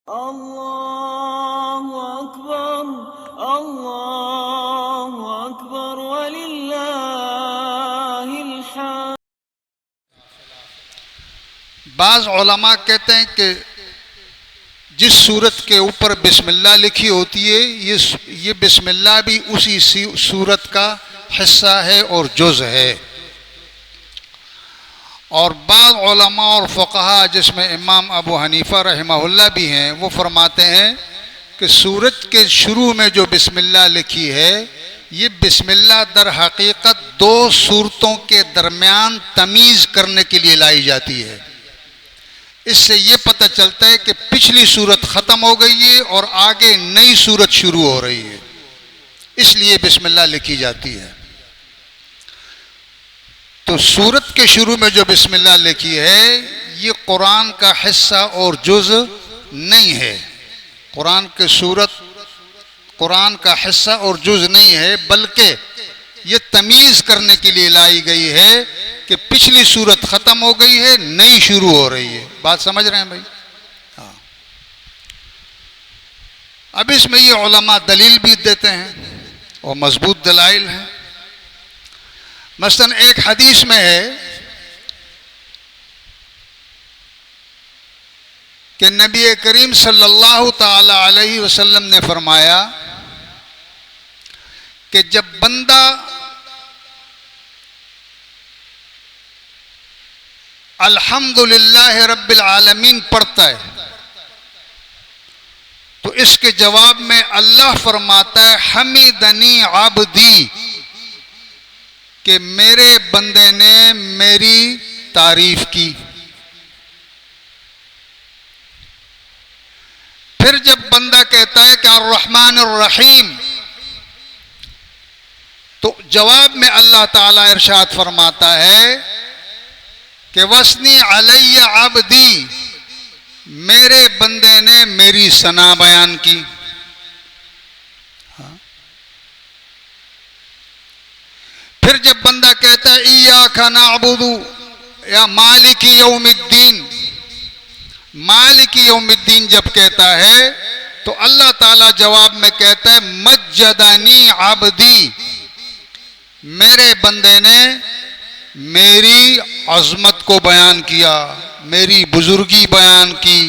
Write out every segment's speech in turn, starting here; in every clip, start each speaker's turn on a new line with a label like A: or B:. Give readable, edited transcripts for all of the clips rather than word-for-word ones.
A: अल्लाहु अकबर, अल्लाहु अकबर वलिल्लाहिल हम्द।
B: बाज़ उलमा कहते हैं कि जिस सूरत के ऊपर बिस्मिल्लाह लिखी होती है ये बिस्मिल्लाह भी उसी सूरत का हिस्सा है और जुज़ है। और बाज़ उलमा और फ़ुक़हा जिसमें इमाम अबू हनीफ़ा रहमहुल्लाह भी हैं, वो फरमाते हैं कि सूरत के शुरू में जो बिस्मिल्लाह लिखी है ये बिस्मिल्लाह दर हकीकत दो सूरतों के दरमियान तमीज़ करने के लिए लाई जाती है। इससे ये पता चलता है कि पिछली सूरत ख़त्म हो गई है और आगे नई सूरत शुरू हो रही है, इसलिए बिस्मिल्लाह लिखी जाती है। तो सूरत के शुरू में जो बिस्मिल्लाह लिखी है ये कुरान का हिस्सा और जुज़ नहीं है। कुरान का हिस्सा और जुज़ नहीं है, बल्कि ये तमीज़ करने के लिए लाई गई है कि पिछली सूरत ख़त्म हो गई है, नई शुरू हो रही है। बात समझ रहे हैं भाई? हाँ। अब इसमें ये उलमा दलील भी देते हैं और मजबूत दलाइल हैं। मसलन एक हदीस में है कि नबी करीम सल्लल्लाहु ताला अलैहि वसल्लम ने फरमाया कि जब बंदा अल्हम्दुलिल्लाह रब्बिल आलमीन पढ़ता है तो इसके जवाब में अल्लाह फरमाता है हमीदनी आबदी, कि मेरे बंदे ने मेरी तारीफ की। फिर जब बंदा कहता है कि अर्रहमान अर्रहीम तो जवाब में अल्लाह ताला इरशाद फरमाता है कि वसनी अलैया अब्दी, मेरे बंदे ने मेरी सना बयान की। फिर जब बंदा कहता है इय्याका नअबुदु या मालिकी यौमिद्दीन, मालिकी यौमिद्दीन जब कहता है तो अल्लाह ताला जवाब में कहता है मज्जदानी आबदी, मेरे बंदे ने मेरी अज़मत को बयान किया, मेरी बुजुर्गी बयान की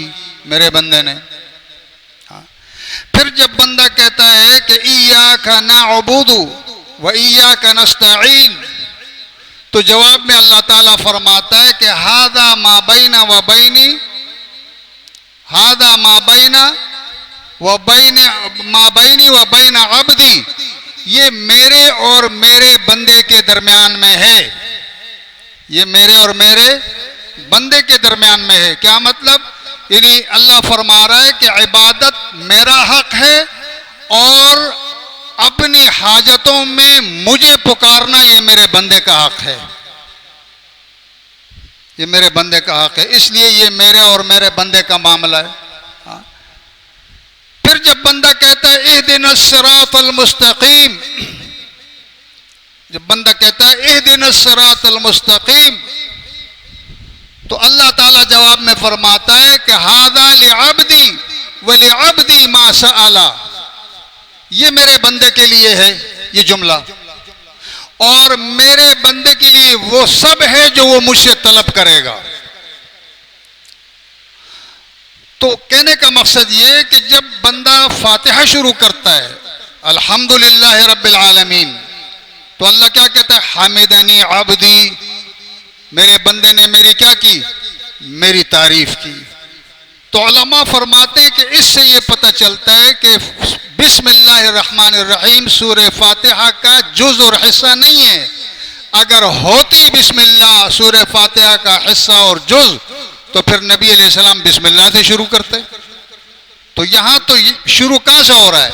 B: मेरे बंदे ने। फिर जब बंदा कहता है कि इय्याका नअबुदु व इय्याका नस्तईन तो जवाब में अल्लाह ताला फरमाता है कि हादा मा बैना व बैनी, हादा मा बैना व बैन मा बैनी व बैना अब्दी, ये मेरे और मेरे बंदे के दरमियान में है, ये मेरे और मेरे बंदे के दरमियान में है। क्या मतलब? यानी अल्लाह फरमा रहा है कि इबादत मेरा हक है और अपनी हाजतों में मुझे पुकारना ये मेरे बंदे का हक है, ये मेरे बंदे का हक है, इसलिए ये मेरे और मेरे बंदे का मामला है। हाँ। फिर जब बंदा कहता है इहदिनस सिरातल मुस्तकीम, जब बंदा कहता है इहदिनस सिरातल मुस्तकीम तो अल्लाह ताला जवाब में फरमाता है कि हादा लिअब्दी व लिअब्दी मा सअला, ये मेरे बंदे के लिए है ये जुमला, और मेरे बंदे के लिए वो सब है जो वो मुझसे तलब करेगा। तो कहने का मकसद ये है कि जब बंदा फातिहा शुरू करता है अल्हम्दुलिल्लाह रब्बिल आलमीन तो अल्लाह क्या कहता है हामिदनी आबदी, मेरे बंदे ने मेरी क्या की? मेरी तारीफ की। तो उलमा फरमाते हैं कि इससे ये पता चलता है कि बिस्मिल्लाहिर्रहमानिर्रहीम सूरह फातिहा का जुज़ और हिस्सा नहीं है। अगर होती बिस्मिल्लाह सूरह फातिहा का हिस्सा और जुज़ तो फिर नबी अलैहिस्सलाम बिस्मिल्लाह से शुरू करते। तो यहाँ तो शुरू कहाँ से हो रहा है?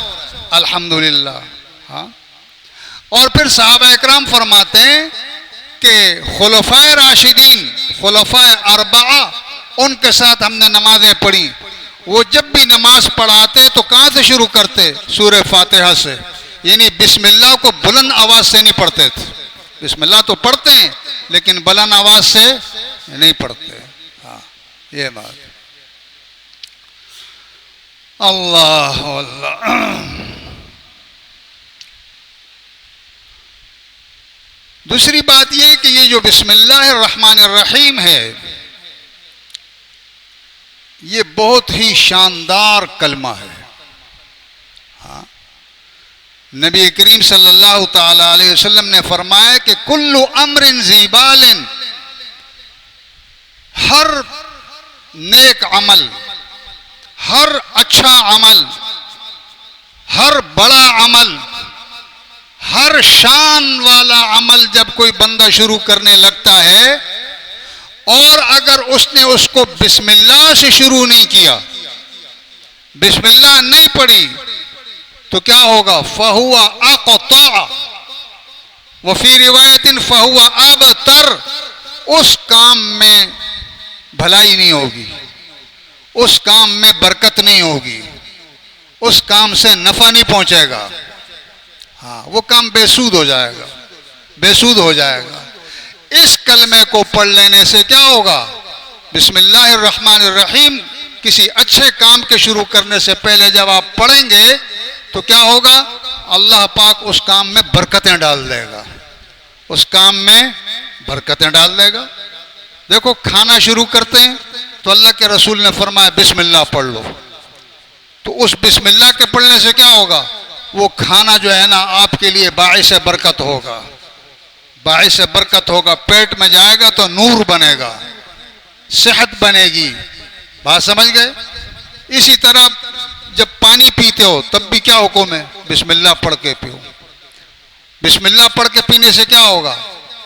B: अल्हम्दुलिल्लाह। हाँ। और फिर सहाबा इकराम फरमाते हैं कि खुलफाए राशिदीन, खुलफाए अरबआ, उनके साथ हमने नमाजें पढ़ी, वो जब भी नमाज पढ़ाते तो कहाँ से शुरू करते? सूरह फातिहा से। यानी बिस्मिल्लाह को बुलंद आवाज़ से नहीं पढ़ते थे, बिस्मिल्लाह तो पढ़ते हैं लेकिन बुलंद आवाज़ से नहीं पढ़ते। हाँ, ये बात। अल्लाह अल्लाह। दूसरी बात यह कि ये जो बिस्मिल्लाहिर्रहमानिर्रहीम है, ये बहुत ही शानदार कलमा है। हाँ, नबी करीम सल्लल्लाहु ताला अलैहि वसल्लम ने फरमाया कि कुल्लु अम्रिन ज़ीबालिन, हर नेक अमल, हर अच्छा अमल, हर बड़ा अमल, हर शान वाला अमल जब कोई बंदा शुरू करने लगता है और अगर उसने उसको बिस्मिल्लाह से शुरू नहीं किया, बिस्मिल्लाह नहीं पढ़ी, तो क्या होगा? फहुआ अक़ता व फी रिवायतिन फहुआ अबतर। उस काम में भलाई नहीं होगी, उस काम में बरकत नहीं होगी, उस काम से नफा नहीं पहुंचेगा। हाँ, वो काम बेसूद हो जाएगा, बेसूद हो जाएगा। इस कलमे को पढ़ लेने से क्या होगा? बिस्मिल्लाहिर्रहमानिर्रहीम किसी अच्छे काम के शुरू करने से पहले जब आप पढ़ेंगे तो क्या होगा? अल्लाह पाक उस काम में बरकतें डाल देगा, उस काम में बरकतें डाल देगा। देखो, खाना शुरू करते हैं तो अल्लाह के रसूल ने फरमाया बिस्मिल्लाह पढ़ लो, तो उस बिस्मिल्लाह के पढ़ने से क्या होगा? वो खाना जो है ना आपके लिए बाइस बरकत होगा, बाइस बरकत होगा। पेट में जाएगा तो नूर बनेगा, सेहत बनेगी। बात समझ गए? इसी तरह जब पानी पीते हो तब भी क्या हुक्म है? बिस्मिल्लाह पढ़ के पियो। बिस्मिल्लाह पढ़ के पीने से क्या होगा?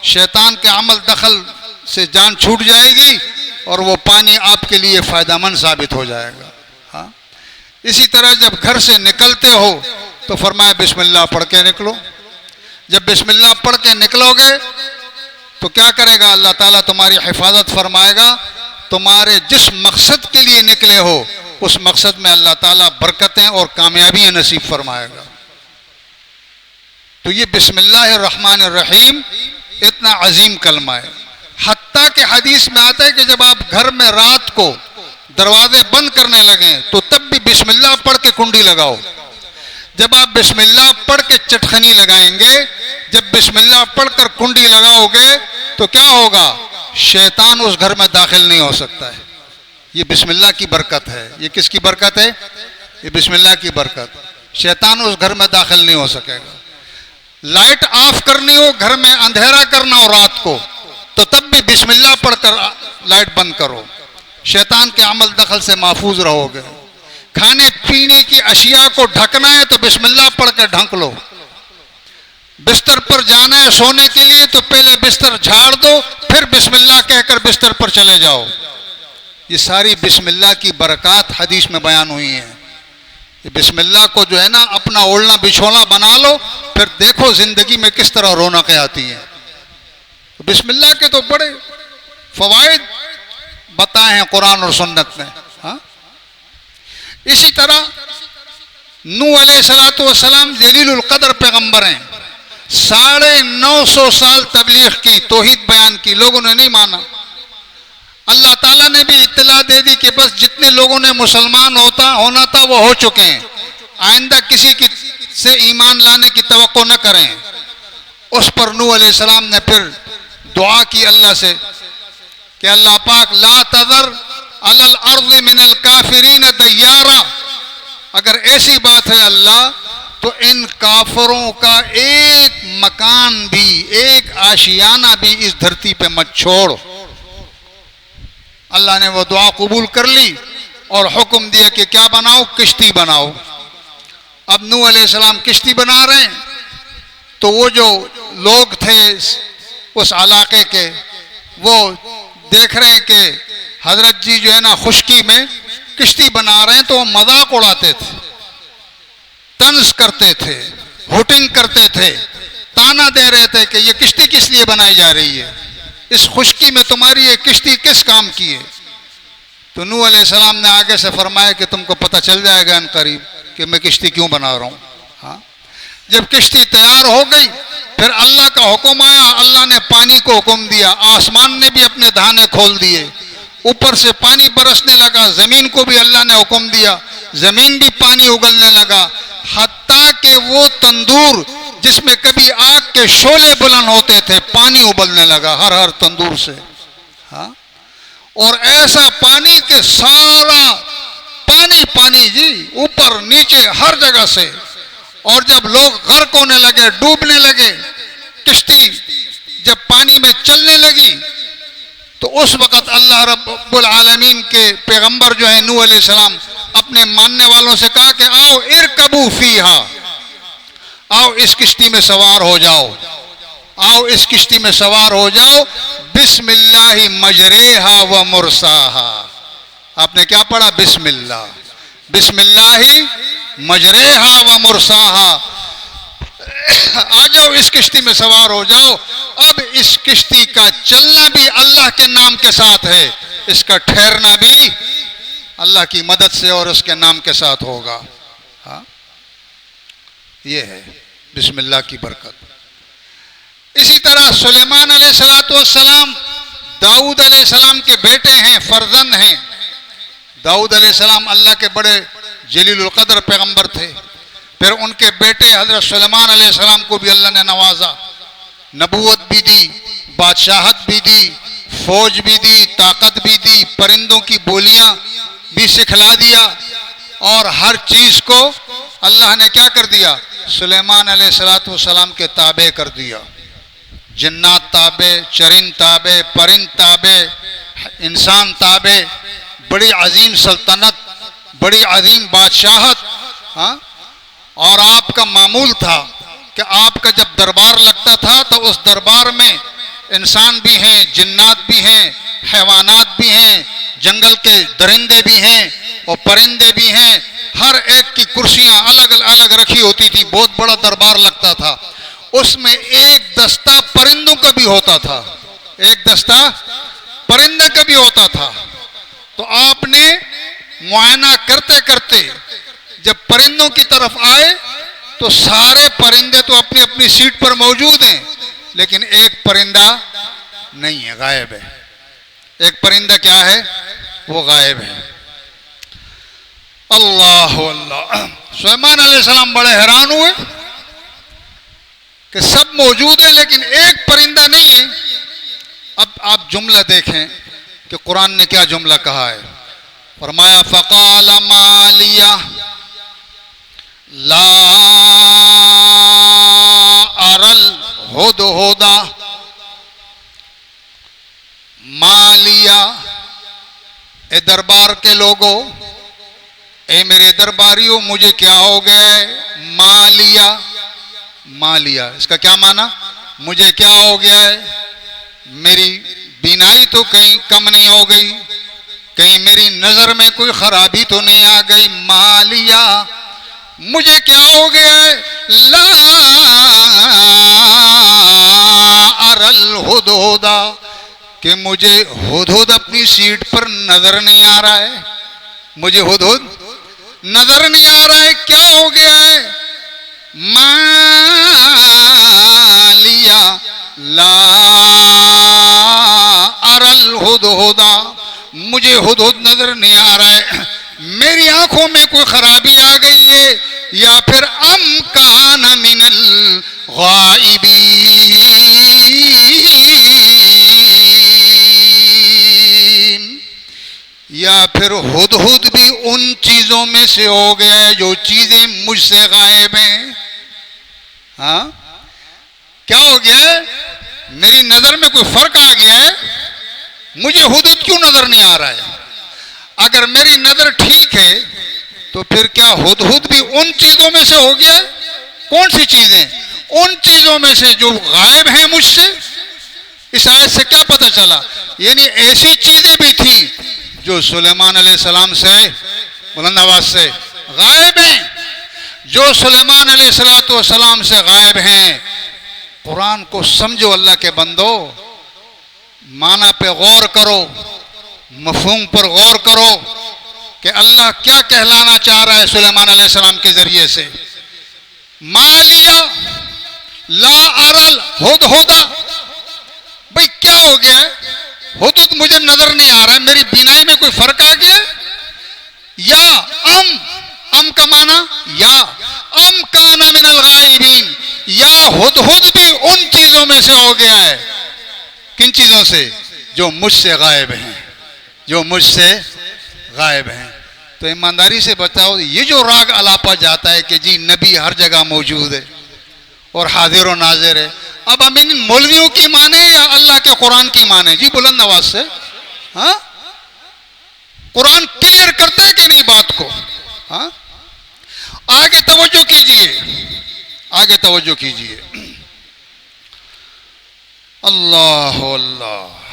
B: शैतान के अमल दखल से जान छूट जाएगी और वो पानी आपके लिए फायदेमंद साबित हो जाएगा। हाँ, इसी तरह जब घर से निकलते हो तो फरमाया बिस्मिल्लाह पढ़ के निकलो। जब बिस्मिल्लाह पढ़ के निकलोगे तो क्या करेगा? अल्लाह ताला तुम्हारी हिफाजत फरमाएगा। तुम्हारे जिस मकसद के लिए निकले हो उस मकसद में अल्लाह ताला बरकतें और कामयाबियां नसीब फरमाएगा। तो ये बिस्मिल्लाहिर्रहमानिर्रहीम इतना अजीम कलमा है। हत्ता के हदीस में आता है कि जब आप घर में रात को दरवाजे बंद करने लगे तो तब भी बिस्मिल्लाह पढ़ के कुंडी लगाओ। जब आप बिस्मिल्लाह पढ़ के चटखनी लगाएंगे, जब बिस्मिल्लाह पढ़कर कुंडी लगाओगे तो क्या होगा? शैतान उस घर में दाखिल नहीं हो सकता है। ये बिस्मिल्लाह की बरकत है। ये किसकी बरकत है? ये बिस्मिल्लाह की बरकत। शैतान उस घर में दाखिल नहीं हो सकेगा। लाइट ऑफ करनी हो, घर में अंधेरा करना हो रात को, तो तब भी बिस्मिल्लाह पढ़कर लाइट बंद करो। शैतान के अमल दखल से महफूज रहोगे। खाने पीने की अशिया को ढकना है तो बिस्मिल्लाह पढ़ के ढक लो। बिस्तर पर जाना है सोने के लिए तो पहले बिस्तर झाड़ दो, फिर बिस्मिल्लाह कहकर बिस्तर पर चले जाओ। ये सारी बिस्मिल्लाह की बरकत हदीस में बयान हुई है। ये बिस्मिल्लाह को जो है ना अपना ओढ़ना बिछोना बना लो, फिर देखो जिंदगी में किस तरह रौनकें आती हैं। तो बिस्मिल्लाह के तो बड़े फवाइद बताए हैं कुरान और सुन्नत में। हाँ, इसी तरह नूह अलैहिस्सलातु वस्सलाम जलीलुल कदर पैगंबर हैं। 950 साल तबलीग की, तौहीद बयान की, लोगों ने नहीं माना। अल्लाह ताला ने भी इत्तला दे दी कि बस जितने लोगों ने मुसलमान होना था वो हो चुके हैं, आइंदा किसी की से ईमान लाने की तवक्को न करें। उस पर नूह अलैहिस्सलाम ने फिर दुआ की अल्लाह से कि अल्लाह पाक ला तज़र अलल अर्ज़ मिनल काफिरीन दय्यारा, अगर ऐसी बात है अल्लाह तो इन काफरों का एक मकान भी, एक आशियाना भी इस धरती पे मत छोड़। अल्लाह ने वो दुआ कबूल कर ली और हुक्म दिया कि क्या बनाओ? किश्ती बनाओ। अब नूह अलैहिस्सलाम किश्ती बना रहे हैं तो वो जो लोग थे उस इलाके के, वो देख रहे हैं कि हजरत जी जो है ना खुशकी में किश्ती बना रहे हैं, तो वो मजाक उड़ाते थे, तंज करते थे, हुटिंग करते थे, ताना दे रहे थे कि ये किश्ती किस लिए बनाई जा रही है, इस खुशकी में तुम्हारी ये किश्ती किस काम की है। तो नूह अलैहिस्सलाम ने आगे से फरमाया कि तुमको पता चल जाएगा इन करीब कि मैं किश्ती क्यों बना रहा हूँ। हाँ, जब किश्ती तैयार हो गई फिर अल्लाह का हुक्म आया, अल्लाह ने पानी को हुक्म दिया, आसमान ने भी अपने धाने खोल दिए, ऊपर से पानी बरसने लगा, जमीन को भी अल्लाह ने हुक्म दिया जमीन भी पानी उगलने लगा, हत्ता कि वो तंदूर जिसमें कभी आग के शोले बुलंद होते थे, पानी उबलने लगा हर हर तंदूर से। हाँ, और ऐसा पानी के सारा पानी पानी जी, ऊपर नीचे हर जगह से। और जब लोग गर्क होने लगे, डूबने लगे, किश्ती जब पानी में चलने लगी, तो उस वक़्त अल्लाह रब्बुल आलमीन के पैगंबर जो है नूह अलैहिस्सलाम, अपने मानने वालों से कहा कि आओ इरकबू फीहा, आओ इस किश्ती में सवार हो जाओ, आओ इस किश्ती में सवार हो जाओ, बिस्मिल्लाहि मजरेहा व मुरसाहा। आपने क्या पढ़ा? बिस्मिल्लाह, बिस्मिल्लाहि मजरेहा व मुरसाहा। आ जाओ इस किश्ती में सवार हो जाओ। अब इस किश्ती का चलना भी अल्लाह के नाम के साथ है, इसका ठहरना भी अल्लाह की मदद से और उसके नाम के साथ होगा। हाँ, ये है बिस्मिल्लाह की बरकत। इसी तरह सुलेमान अलैहिस्सलाम दाऊद अलैहिस्सलाम के बेटे हैं, फर्जंद हैं। दाऊद अलैहिस्सलाम अल्लाह के बड़े जलीलुल कद्र पैगंबर थे। फिर उनके बेटे हजरत सुलेमान अलैहिस्सलाम को भी अल्लाह ने नवाजा, नबूवत भी दी, बादशाहत भी दी, फौज भी दी, ताकत भी दी, परिंदों की बोलियां भी सिखला दिया, और हर चीज को अल्लाह ने क्या कर दिया? सुलेमान अलैहिस्सलाम के ताबे कर दिया। जिन्नात ताबे, चरिंद ताबे, परिंद ताबे, इंसान ताबे। बड़ी अजीम सल्तनत, बड़ी अजीम बादशाहत। हाँ, और आपका मामूल था कि आपका जब दरबार लगता था तो उस दरबार में इंसान भी हैं, जिन्नात भी हैं, हैवानात भी हैं, जंगल के दरिंदे भी हैं और परिंदे भी हैं। हर एक की कुर्सियां अलग अलग रखी होती थी, बहुत बड़ा दरबार लगता था। उसमें एक दस्ता परिंदों का भी होता था, एक दस्ता परिंदे का भी होता था। तो आपने मुआयना करते करते जब परिंदों की तरफ आए तो सारे परिंदे तो अपनी अपनी सीट पर मौजूद हैं, लेकिन एक परिंदा नहीं है, गायब है। एक परिंदा क्या है? वो गायब है। अल्लाह अल्लाह। सुलेमान अलैहिस्सलाम बड़े हैरान हुए कि सब मौजूद है लेकिन एक परिंदा नहीं है। अब आप जुमला देखें कि कुरान ने क्या जुमला कहा है। फरमाया फ़क़ाल मालिया ला अरल हुदहुदा। मालिया, ए दरबार के लोगों, ए मेरे दरबारियों, मुझे क्या हो गया है? मालिया, मालिया इसका क्या माना? मुझे क्या हो गया है? मेरी बीनाई तो कहीं कम नहीं हो गई, कहीं मेरी नजर में कोई खराबी तो नहीं आ गई। मालिया, मुझे क्या हो गया है? ला अरल हुदहुदा, कि मुझे हुदहुद अपनी सीट पर नजर नहीं आ रहा है, मुझे हुदहुद नजर नहीं आ रहा है। क्या हो गया है? मालिया ला अरल हुदहुदा, मुझे हुदहुद नजर नहीं आ रहा है। मेरी आंखों में कोई खराबी आ गई है, या फिर अम कान मिनल गाइबीन, या फिर हुदहुद भी उन चीजों में से हो गया है जो चीजें मुझसे गायब हैं। हाँ, क्या हो गया है? मेरी नजर में कोई फर्क आ गया है, मुझे हुदहुद क्यों नजर नहीं आ रहा है? अगर मेरी नजर ठीक है तो फिर क्या हुदहुद भी उन चीजों में से हो गया है? कौन सी चीजें? उन चीजों में से जो गायब हैं मुझसे। इस आयत से क्या पता चला? यानी ऐसी चीजें भी थी जो सुलेमान अलैहिस्सलाम से, बुलंद आवाज से, गायब हैं, जो सुलेमान अलैहिस्सलाम से गायब हैं। कुरान को समझो अल्लाह के बंदो, माना पे गौर करो, मफहूम पर गौर करो कि अल्लाह क्या कहलाना चाह रहा है सुलेमान अलैहिस्सलाम के जरिए से। मालिया ला अरल हुदहुदा, भाई क्या हो गया है? हुदहुद मुझे नजर नहीं आ रहा है, मेरी बीनाई में कोई फर्क आ गया? या अम का माना या, अम काना मिनल गायबीन, या हुदहुद भी उन चीजों में से हो गया है। किन चीजों से? जो मुझसे गायब हैं, जो मुझसे गायब हैं। तो ईमानदारी से बताओ, ये जो राग अलापा जाता है कि जी नबी हर जगह मौजूद है और हाजिर व नाजिर है, अब हम इन मौलवियों की माने या अल्लाह के कुरान की माने? जी बुलंद आवाज से, हाँ? कुरान क्लियर करता है कि नहीं बात को? हाँ, आगे तवज्जो कीजिए, आगे तवज्जो कीजिए। अल्लाह अल्लाह।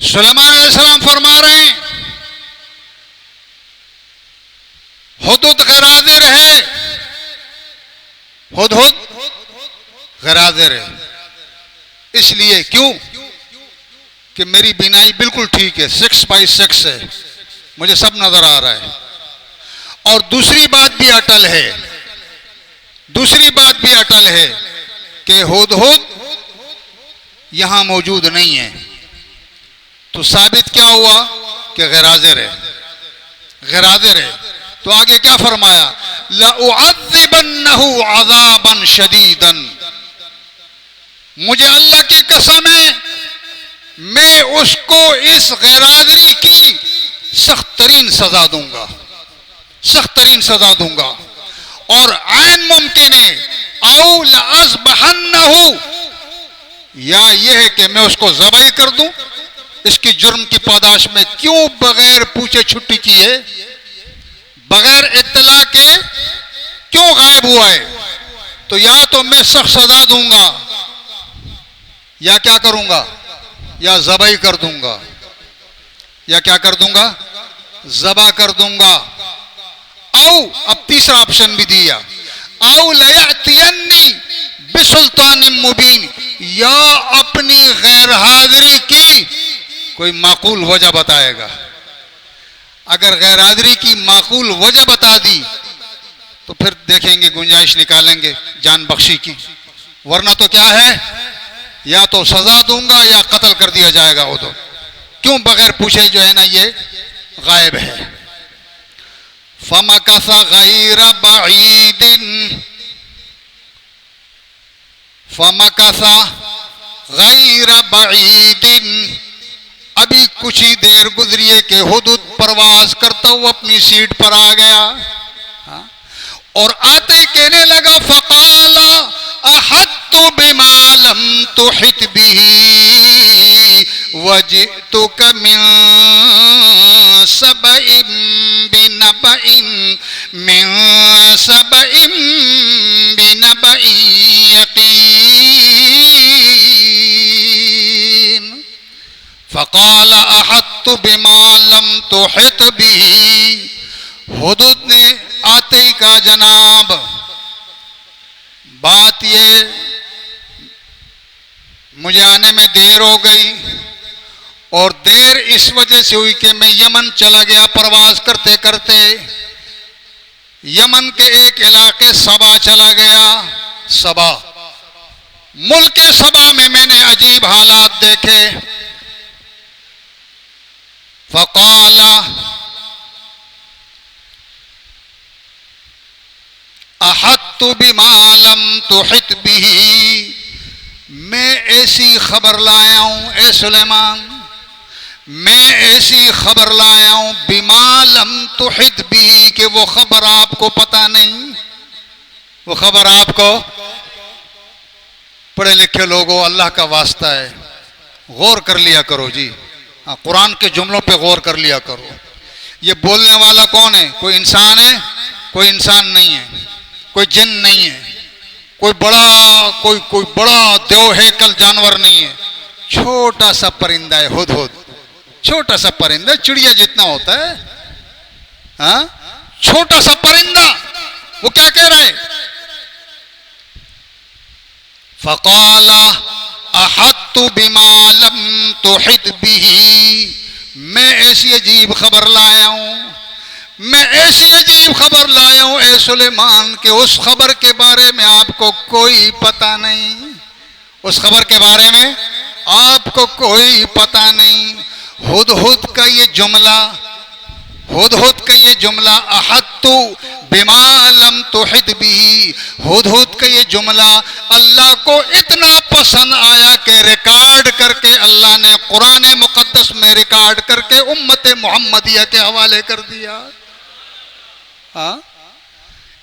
B: सुलेमान अलैहिस्सलाम फरमा रहे हैं, हुदहुद गैरादिर है, हुदहुद गैरादिर है। इसलिए क्यों कि मेरी बिनाई बिल्कुल ठीक है, 6x6 है, मुझे सब नजर आ रहा है। और दूसरी बात भी अटल है, दूसरी बात भी अटल है कि हुदहुद यहां मौजूद नहीं है। तो साबित क्या हुआ कि गैराजिर है, गैराजिर है। तो आगे क्या फरमाया? लउअज़्ज़िबन्नहु अज़ाबन शदीदन, मुझे अल्लाह की कसम है, मैं उसको इस गैरादरी की सख्त तरीन सजा दूंगा, सख्त तरीन सजा दूंगा। और ऐन मुमकिन है औ लअज़बहन्नहु, या यह है कि मैं उसको ज़बाई कर दूं। इसकी जुर्म की पादाश में क्यों बगैर पूछे छुट्टी की है, बगैर इत्तला के क्यों गायब हुआ है? तो या तो मैं सख्त सजा दूंगा, या क्या करूंगा? या ज़बाई कर दूंगा, या क्या कर दूंगा? ज़बा कर दूंगा। औ अब तीसरा ऑप्शन भी दिया, औ लयअतियन्नी बिसुल्तानिम मुबीन, या अपनी गैर हाजिरी की कोई माकूल वजह बताएगा। अगर गैर हाजिरी की माकूल वजह बता दी तो फिर देखेंगे, गुंजाइश निकालेंगे जान बख्शी की, वरना तो क्या है, या तो सजा दूंगा या कत्ल कर दिया जाएगा। वो तो क्यों बगैर पूछे जो है ना ये गायब है। फमकसा गैर बईदिन, फमकसा गैर बईदिन, अभी कुछ ही देर गुजरी है कि हुदहुद परवाज करता हुआ अपनी सीट पर आ गया। हाँ? और आते ही कहने लगा, फकाला अहत्तु बिमा लम तुहित बिही वजितुक मिन सबइन बिनबइन मिन सबइन बिनबइन यकीन। फ़क़ाल अहत्तु बिमा लम तुहित बिही, हुदहुद ने आते ही कहा, जनाब बात ये मुझे आने में देर हो गई, और देर इस वजह से हुई कि मैं यमन चला गया प्रवास करते करते, यमन के एक इलाके सबा चला गया। सबा, मुल्क सबा में मैंने अजीब हालात देखे। फ़क़ाला अहत्तु बिमा लम तुहित बिही, मैं ऐसी खबर लाया हूं ए सुलेमान, मैं ऐसी खबर लाया हूं बिमा लम तुहित बिही, कि वो खबर आपको पता नहीं, वो खबर आपको। पढ़े लिखे लोगों, अल्लाह का वास्ता है, गौर कर लिया करो जी। हाँ, कुरान के जुमलों पे गौर कर लिया करो। ये बोलने वाला कौन है? कोई इंसान है? कोई इंसान नहीं है, कोई जिन नहीं है, कोई बड़ा देव हैकल जानवर नहीं है, छोटा सा परिंदा है हुदहुद, छोटा सा परिंदा, चिड़िया जितना होता है। हाँ, छोटा सा परिंदा। वो क्या कह रहा है? फ़क़ाला अहत्तु बिमा लम तुहित बिही, मैं ऐसी अजीब खबर लाया हूं, मैं ऐसी अजीब खबर लाया हूं ए सुलेमान के उस खबर के बारे में आपको कोई पता नहीं, उस खबर के बारे में आपको कोई पता नहीं। हुदहुद का ये जुमला, हुदहुद का ये जुमला, अहत्तु बिमा लम तुहिद बिही, हुदहुद का ये जुमला अल्लाह को इतना पसंद आया कि रिकॉर्ड करके अल्लाह ने कुरान मुकद्दस में रिकॉर्ड करके उम्मत मोहम्मदिया के हवाले कर दिया। हाँ,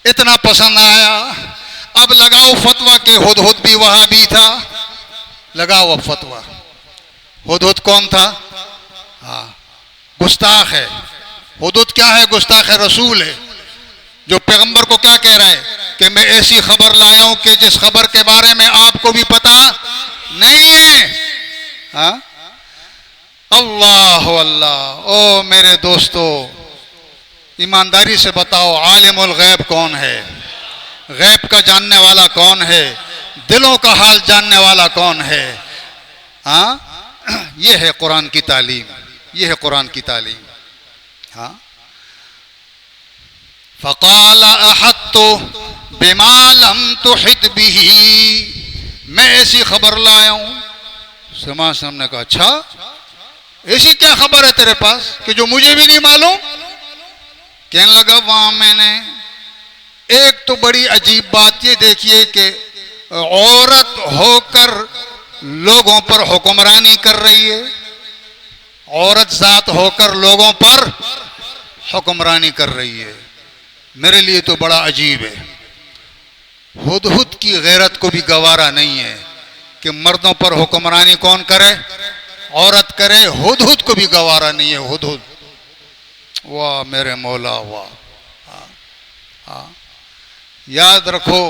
B: इतना पसंद आया। अब लगाओ फतवा के हुदहुद भी वहाबी था, लगाओ अब फतवा। हुदहुद कौन था? हाँ, गुस्ताख है। हुदहुद क्या है? गुस्ताख रसूल है, जो पैगंबर को क्या कह रहा है कि मैं ऐसी खबर लाया हूं कि जिस खबर के बारे में आपको भी पता नहीं है। हाँ, अल्लाह अल्लाह। ओ मेरे दोस्तों, ईमानदारी से बताओ, आलिमुल गैब कौन है? गैब का जानने वाला कौन है? दिलों का हाल जानने वाला कौन है? हाँ, ये है कुरान की तालीम, ये है कुरान की तालीम। हाँ, फ़क़ाल अहत्तु बिमा लम तुहित बिही, मैं ऐसी खबर लाया हूं। समाज ने कहा, अच्छा ऐसी क्या खबर है तेरे पास कि जो मुझे भी नहीं मालूम? कहने लगा, वहां मैंने एक तो बड़ी अजीब बात ये देखिए कि औरत होकर लोगों पर हुक्मरानी कर रही है, औरत जात होकर लोगों पर हुक्मरानी कर रही है। मेरे लिए तो बड़ा अजीब है। हुदहुद की गैरत को भी गवारा नहीं है कि मर्दों पर हुक्मरानी कौन करे? औरत करे। हुदहुद को भी गवारा नहीं है। हुदहुद, वाह मेरे मौला वाह। हाँ, याद रखो,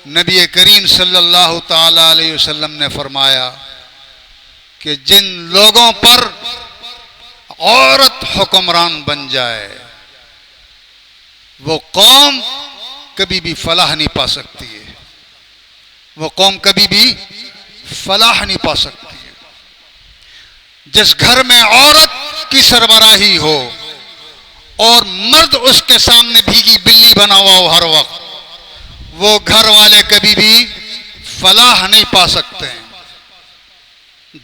B: नबी करीम सल्लल्लाहु ताला अलैहि वसल्लम ने फरमाया कि जिन लोगों पर औरत हुक्मरान बन जाए वो कौम कभी भी फलाह नहीं पा सकती है, वो कौम कभी भी फलाह नहीं पा सकती है। जिस घर में औरत की सरबराही हो और मर्द उसके सामने भीगी बिल्ली बना हुआ हो हर वक्त, वो घर वाले कभी भी फलाह नहीं पा सकते हैं।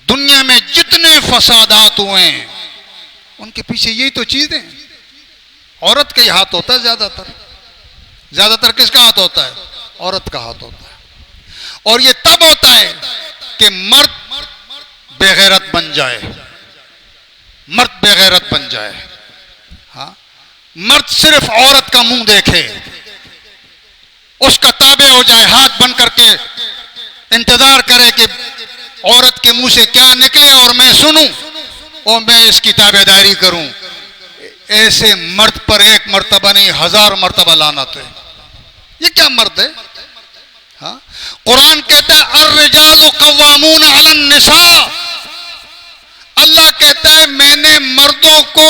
B: दुनिया में जितने फसादात हुए हैं उनके पीछे यही तो चीजें हैं। औरत का ही हाथ होता है ज्यादातर। ज्यादातर किसका हाथ होता है? औरत का हाथ होता है। और ये तब होता है कि मर्द बेगैरत बन जाए, मर्द बेगैरत बन जाए। हाँ, मर्द सिर्फ औरत का मुंह देखे, उसका ताबे हो जाए, हाथ बन करके इंतजार करे कि औरत के मुंह से क्या निकले और मैं सुनूं और मैं इसकी ताबेदारी करूं। ऐसे मर्द पर एक मर्तबा नहीं 1000 मर्तबा लानत है। ये क्या मर्द है? हाँ, कुरान कहता है अर्रिजालु कव्वामून अलन निसा। अल्लाह कहता है मैंने मर्दों को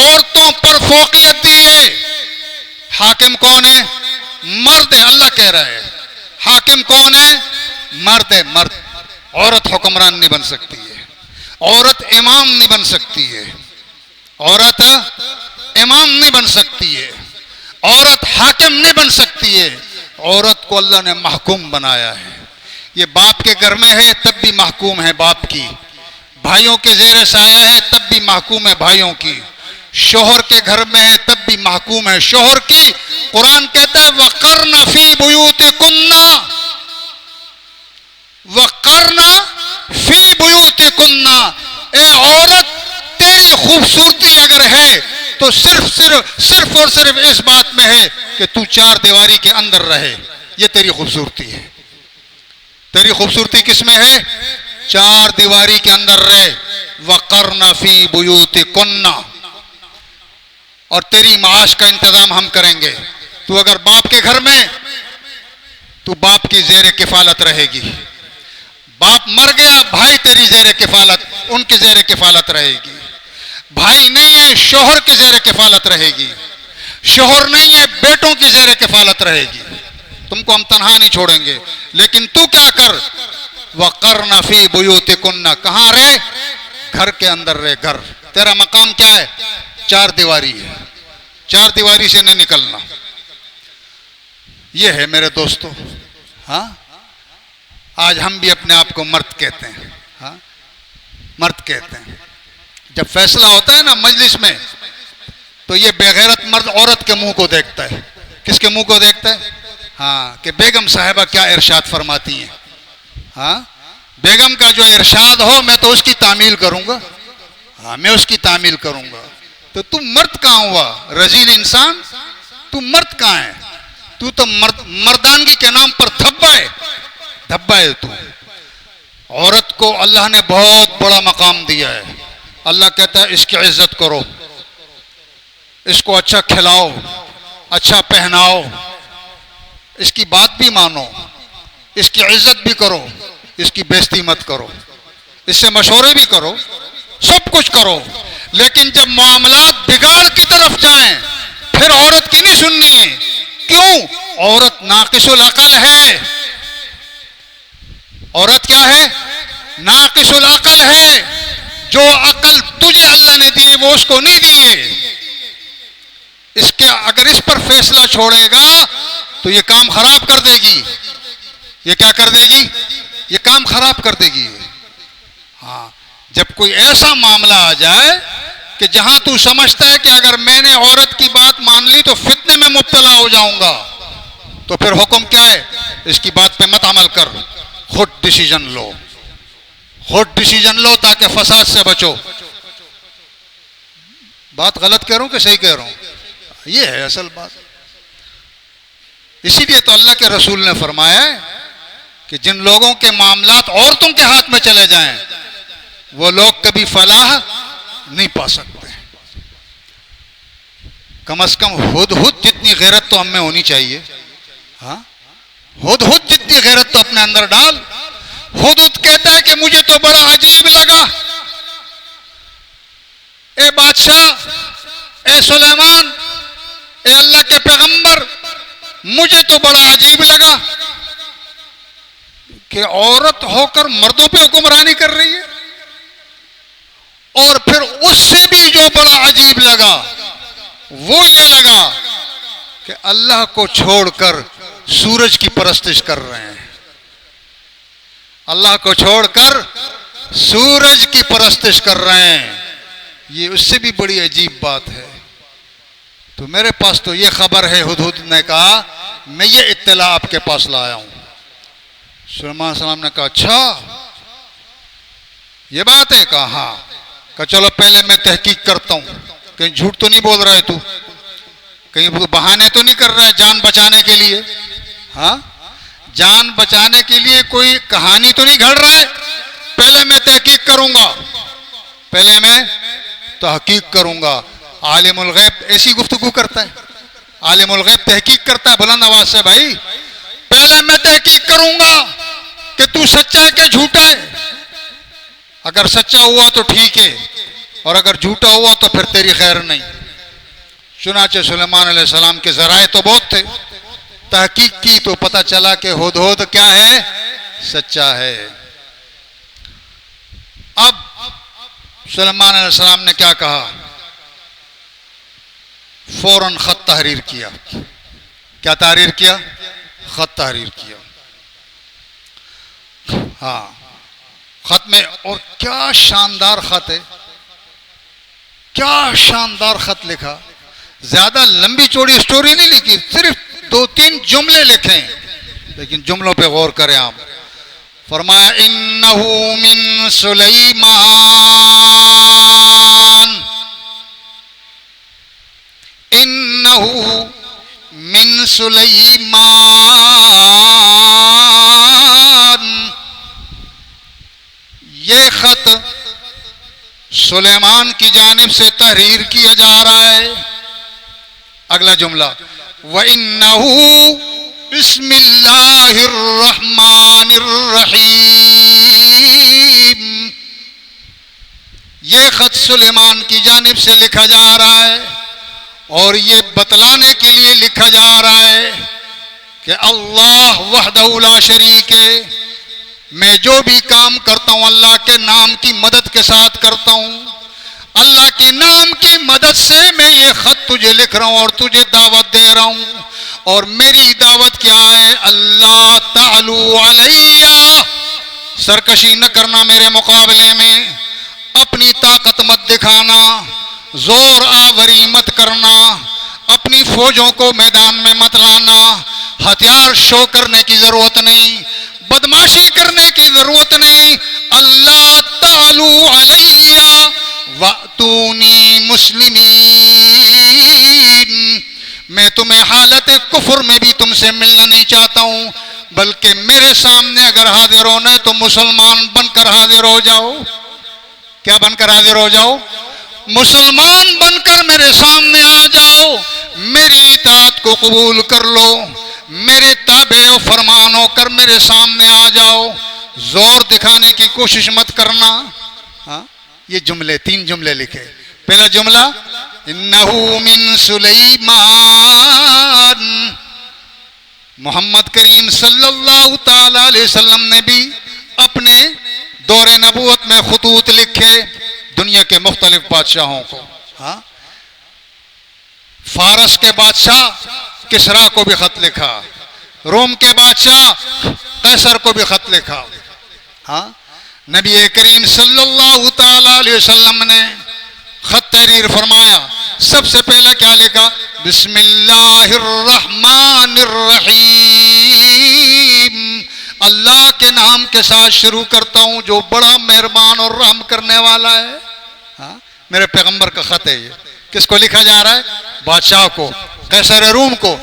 B: औरतों पर फौकियत दी है। हाकिम कौन है? मर्द है। अल्लाह कह रहा है हाकिम कौन है? मर्द है। मर्द। औरत हुक्मरान नहीं बन सकती है, औरत इमाम नहीं बन सकती है, औरत इमाम नहीं बन सकती है, औरत हाकिम नहीं बन सकती है। औरत को अल्लाह ने महकूम बनाया है। ये बाप के घर में है तब भी महकूम है बाप की, भाइयों के जेर साया है तब भी महकूम है भाइयों की, शोहर के घर में है तब भी महकूम है शोहर की। कुरान कहता है वक़र्ना फी बुयूतिकुन्ना, वक़र्ना फी बुयूतिकुन्ना। ए औरत, तेरी खूबसूरती अगर है तो सिर्फ और सिर्फ इस बात में है कि तू 4 दीवारी के अंदर रहे। ये तेरी खूबसूरती है। तेरी खूबसूरती किसमें है? 4 दीवारी के अंदर रहे। वक़र्ना फी बुयूतिकुन्ना। और तेरी माश का इंतजाम हम करेंगे। तू अगर बाप के घर में, तू बाप की जेर किफालत रहेगी। बाप मर गया, भाई तेरी जेर किफालत, उनकी जेर किफालत रहेगी। भाई नहीं है, शोहर की जेर किफालत रहेगी। शोहर नहीं है, बेटों की जेर किफालत रहेगी। तुमको हम तन्हा नहीं छोड़ेंगे। लेकिन तू क्या कर? वक़र्ना फी बुयूतिकुन्ना। कहां रहे? घर के अंदर रहे। घर तेरा मकाम क्या है? 4 दीवारी है। 4 दीवारी से नहीं निकलना। यह है मेरे दोस्तों। हाँ, आज हम भी अपने आप को मर्द कहते हैं। हाँ, मर्द कहते हैं। जब फैसला होता है ना मजलिस में, तो ये बेगैरत मर्द औरत के मुंह को देखता है। किसके मुंह को देखता है? हाँ, कि बेगम साहिबा क्या इरशाद फरमाती हैं। हाँ, बेगम का जो इरशाद हो मैं तो उसकी तामील करूंगा। हाँ, मैं उसकी तामील करूंगा। तो तू मर्द कहाँ हुआ रजील इंसान? तू मर्द कहाँ है? तू तो मर्दानगी के नाम पर धब्बा है, धब्बा है तू। औरत को अल्लाह ने बहुत बड़ा मकाम दिया है। अल्लाह कहता है इसकी इज्जत करो, इसको अच्छा खिलाओ, अच्छा पहनाओ, इसकी बात भी मानो, इसकी इज्जत भी करो, इसकी बेइज्जती मत करो, इससे मशवरे भी करो, सब कुछ करो। लेकिन जब मामलात बिगाड़ की तरफ जाएं, फिर औरत की नहीं सुननी है। क्यों? औरत नाकिसुल अकल है। औरत क्या है? नाकिसुल अकल है। जो अकल तुझे अल्लाह ने दी है वो उसको नहीं दी है। इसके अगर इस पर फैसला छोड़ेगा तो ये काम खराब कर देगी। ये क्या कर देगी? ये काम खराब कर देगी। हाँ, जब कोई ऐसा मामला आ जाए कि जहां तू समझता है कि अगर मैंने औरत की बात मान ली तो फितने में मुब्तला हो जाऊंगा, तो फिर हुक्म क्या है? इसकी बात पे मत अमल कर, खुद डिसीजन लो, खुद डिसीजन लो ताकि फसाद से बचो। बात गलत कह रहा हूं कि सही कह रहा हूं? ये है असल बात। इसीलिए तो अल्लाह के रसूल ने फरमाया कि जिन लोगों के मामलात औरतों के हाथ में चले जाएं वो लोग कभी फलाह नहीं पा सकते। कम से कम हुद जितनी गैरत तो हम में होनी चाहिए। हाँ, हुद जितनी गैरत तो अपने अंदर डाल। हुद कहता है कि मुझे तो बड़ा अजीब लगा, ए बादशाह, ए सुलेमान, ए अल्लाह के पैगंबर, मुझे तो बड़ा अजीब लगा कि औरत होकर मर्दों पे हुक्मरानी कर रही है। और फिर उससे भी जो बड़ा अजीब लगा वो ये लगा कि अल्लाह को छोड़कर सूरज की परस्तिश कर रहे हैं। अल्लाह को छोड़कर सूरज की परस्तिश कर रहे हैं। ये उससे भी बड़ी अजीब बात है। तो मेरे पास तो ये खबर है, हुदहुद ने कहा मैं ये इत्तला आपके पास लाया हूं। सुलेमान सलाम ने कहा अच्छा ये बात है? कहा हाँ। कहा चलो पहले मैं तहकीक करता हूं, कहीं झूठ तो नहीं बोल रहा है तू, कहीं बहाने तो नहीं कर रहा है जान बचाने के लिए। हाँ, जान बचाने के लिए कोई कहानी तो नहीं घड़ रहा है? पहले मैं तहकीक करूंगा, पहले मैं तहकीक करूंगा। आलिमुल गैब ऐसी गुफ्तगू करता है। आलिमुल गैब तहकीक करता है बुलंद आवाज से, भाई पहले मैं तहकीक करूंगा कि तू सच्चा है कि झूठा है। अगर सच्चा हुआ तो ठीक है, और अगर झूठा हुआ तो फिर तेरी खैर नहीं। चुनाचे सुलेमान अलैहिस्सलाम के जराए तो बहुत थे, तहकीक की तो पता चला कि हुदहुद क्या है? सच्चा है। अब सुलेमान अलैहिस्सलाम ने क्या कहा? फौरन खत तहरीर किया। क्या तहरीर किया? खत तहरीर किया। हाँ, खत में, और क्या शानदार खत है, क्या शानदार खत लिखा। ज्यादा लंबी चौड़ी स्टोरी नहीं लिखी, सिर्फ 2-3 जुमले लिखे, लेकिन जुमलों पे गौर करें आप। फरमाया इन्नहु मिन सुलैमान, इन्नहु मिन सुलैमान। ये खत सुलेमान की जानिब से तहरीर किया जा रहा है। अगला जुमला व इन्नहु बिस्मिल्लाहिर रहमानिर रहीम। ये खत सुलेमान की जानिब से लिखा जा रहा है और ये बतलाने के लिए लिखा जा रहा है कि अल्लाह वहदहु ला शरीक है। मैं जो भी काम करता हूं अल्लाह के नाम की मदद के साथ करता हूं। अल्लाह के नाम की मदद से मैं ये खत तुझे लिख रहा हूं और तुझे दावत दे रहा हूं। और मेरी दावत क्या है? अल्लाह तालू अलैया, सरकशी न करना मेरे मुकाबले में। अपनी ताकत मत दिखाना, जोर आवरी मत करना, अपनी फौजों को मैदान में मत लाना, हथियार शो करने की जरूरत नहीं, बदमाशी करने की जरूरत नहीं। अल्लाह तालू अलैया वातूनी मुस्लिमीन, मैं तुम्हें हालत कुफर में भी तुमसे मिलना नहीं चाहता हूं, बल्कि मेरे सामने अगर हाजिर होना है तो मुसलमान बनकर हाजिर हो जाओ। क्या बनकर हाजिर हो जाओ? मुसलमान बनकर मेरे सामने आ जाओ, मेरी इताअत को कबूल कर लो, मेरे ताबे और फरमान होकर मेरे सामने आ जाओ, जोर दिखाने की कोशिश मत करना। हाँ, ये जुमले, 3 जुमले लिखे। पहला जुमला इन्नहु मिन सुलैमान, मोहम्मद करीम सल्लल्लाहु ताला अलैहि वसल्लम ने भी अपने दौरे नबूवत में खुतूत लिखे दुनिया के मुख्तलिफ बादशाहों को। हाँ, फारस के बादशाह किसरा को भी खत लिखा, रोम के बादशाह कैसर को भी खत लिखा। हाँ, नबी करीम सल्लल्लाहु ताला अलैहि वसल्लम ने खत तहरीर फरमाया। सबसे पहले क्या लिखा? बिस्मिल्लाहिर रहमानिर रहीम, अल्लाह के नाम के साथ शुरू करता हूं जो बड़ा मेहरबान और रहम करने वाला है। हाँ, मेरे पैगंबर का खत है ये। किसको लिखा जा रहा है? बादशाह को, कैसर रूम को।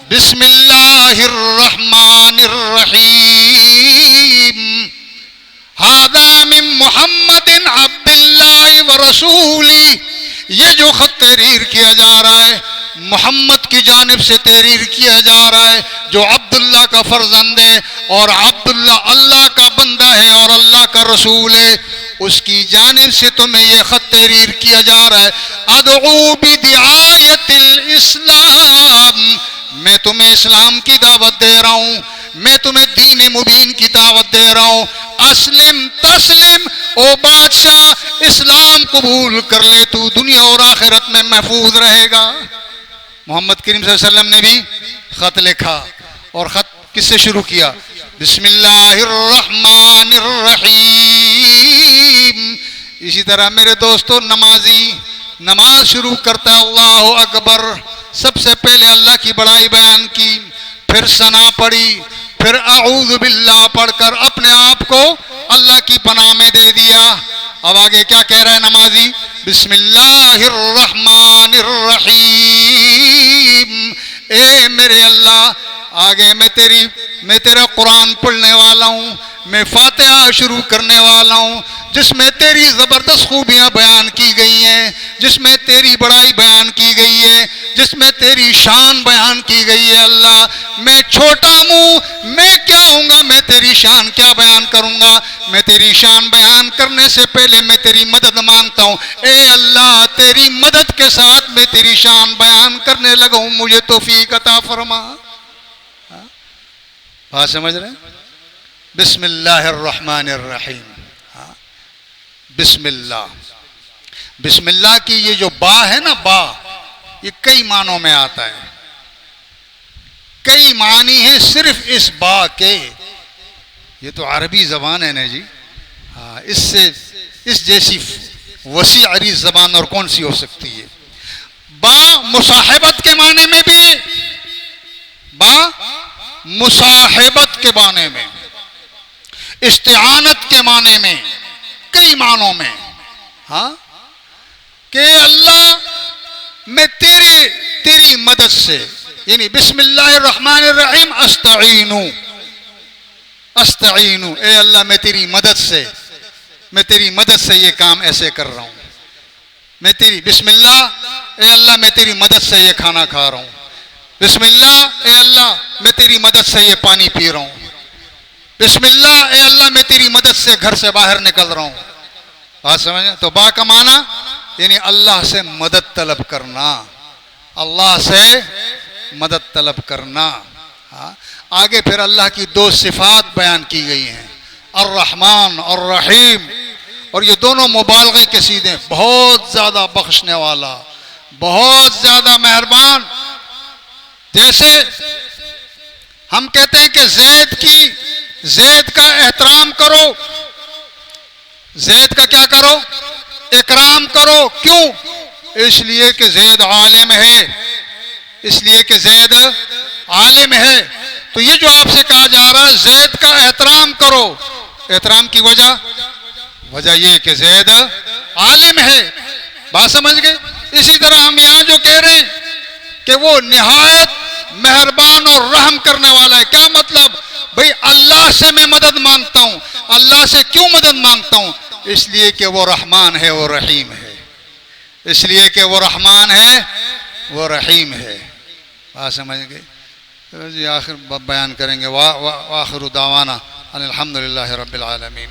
B: बिस्मिल्लाहिर रहमानिर रहीम, हादा मिन मुहम्मदिन अब्दिल्लाहि व रसूली, ये जो खत तहरीर किया जा रहा है मोहम्मद की जानिब से तहरीर किया जा रहा है, जो अब्दुल्ला का फर्जंद है और अब्दुल्ला अल्लाह का बंदा है और अल्लाह का रसूल है, उसकी जानिब से तुम्हें यह खत तहरीर किया जा रहा है। अदऊ बिदिआयतिल इस्लाम, मैं तुम्हें इस्लाम की दावत दे रहा हूँ, मैं तुम्हें दीन मुबीन की दावत दे रहा हूँ। अस्लिम तस्लिम, ओ बादशाह इस्लाम कबूल कर ले, तू दुनिया और आखिरत में महफूज रहेगा। मोहम्मद करीम सल्लल्लाहु अलैहि वसल्लम ने भी खत लिखा और खत किससे शुरू किया? बिस्मिल्लाहिर रहमानिर रहीम। इसी तरह मेरे दोस्तों, नमाजी नमाज शुरू करता है अल्लाहु अकबर, सबसे पहले अल्लाह की बड़ाई बयान की, फिर सना पढ़ी, फिर अऊज़ु बिल्लाह पढ़कर अपने आप को अल्लाह की पनाह में दे दिया। अब आगे क्या कह रहा है नमाजी? बिस्मिल्लाहिर रहमानिर रहीम, ए मेरे अल्लाह, आगे मैं तेरा कुरान पढ़ने वाला हूँ, मैं फातिहा शुरू करने वाला हूँ, जिसमें तेरी ज़बरदस्त खूबियाँ बयान की गई हैं, जिसमें तेरी बड़ाई बयान की गई है, जिसमें तेरी शान बयान की गई है। अल्लाह, मैं छोटा हूँ, मैं क्या हूँगा, मैं तेरी शान क्या बयान करूँगा। मैं तेरी शान बयान करने से पहले मैं तेरी मदद मांगता हूँ। ए अल्लाह, तेरी मदद के साथ मैं तेरी शान बयान करने लगा हूँ, मुझे तौफीक अता फरमा। बात समझ रहे हैं? बिस्मिल्लाहिर रहमानिर रहीम। बिस्मिल्लाह, बिस्मिल्लाह की ये जो बा है ना, बा, ये कई मानों में आता है, कई मानी है सिर्फ इस बा के। ये तो अरबी जबान है ना जी। हाँ, इससे इस जैसी वसी अरीज जबान और कौन सी हो सकती है? बा मुसाहिबत के माने में भी, बा मुसाहिबत के माने में, इस्तिआनत के माने में, कई मानों में। हाँ, कि अल्लाह मैं तेरी मदद से, यानी बिस्मिल्लाहिर रहमानिर रहीम, अस्तईनु, अस्तईनु, ए अल्लाह मैं तेरी मदद से ये काम ऐसे कर रहा हूं। मैं तेरी बिस्मिल्लाह, ए अल्लाह मैं तेरी मदद से ये खाना खा रहा हूं। बिस्मिल्लाह, ए अल्लाह मैं तेरी मदद से ये पानी पी रहा हूं। बिस्मिल्लाह, ए अल्लाह मैं तेरी मदद से घर से बाहर निकल रहा हूं। बात समझे? तो बा का माना यानी अल्लाह से मदद तलब करना, अल्लाह से मदद तलब करना। हाँ, आगे फिर अल्लाह की 2 सिफात बयान की गई हैं, अर्रहमान और रहीम, और ये दोनों मुबालगे के सीधे, बहुत ज्यादा बख्शने वाला, बहुत ज्यादा मेहरबान। जैसे हम कहते हैं कि जैद का एहतराम करो, जैद का क्या करो? इकराम करो। क्यों? इसलिए कि ज़ैद आलिम है, इसलिए कि ज़ैद आलिम है। तो ये जो आपसे कहा जा रहा है ज़ैद का एहतराम करो, एहतराम की वजह ये कि ज़ैद आलिम है। बात समझ गए? इसी तरह हम यहाँ जो कह रहे हैं कि वो निहायत मेहरबान और रहम करने वाला है। क्या मतलब? भाई अल्लाह से मैं मदद मांगता हूँ। अल्लाह से क्यों मदद मांगता हूँ? इसलिए कि वो रहमान है, वो रहीम है। इसलिए कि वो रहमान है, वो रहीम है। बात समझ गए? तो जी आखिर बयान करेंगे। वाखिर दावाना अनिल हम्दुलिल्लाहि रब्बिल आलमीन।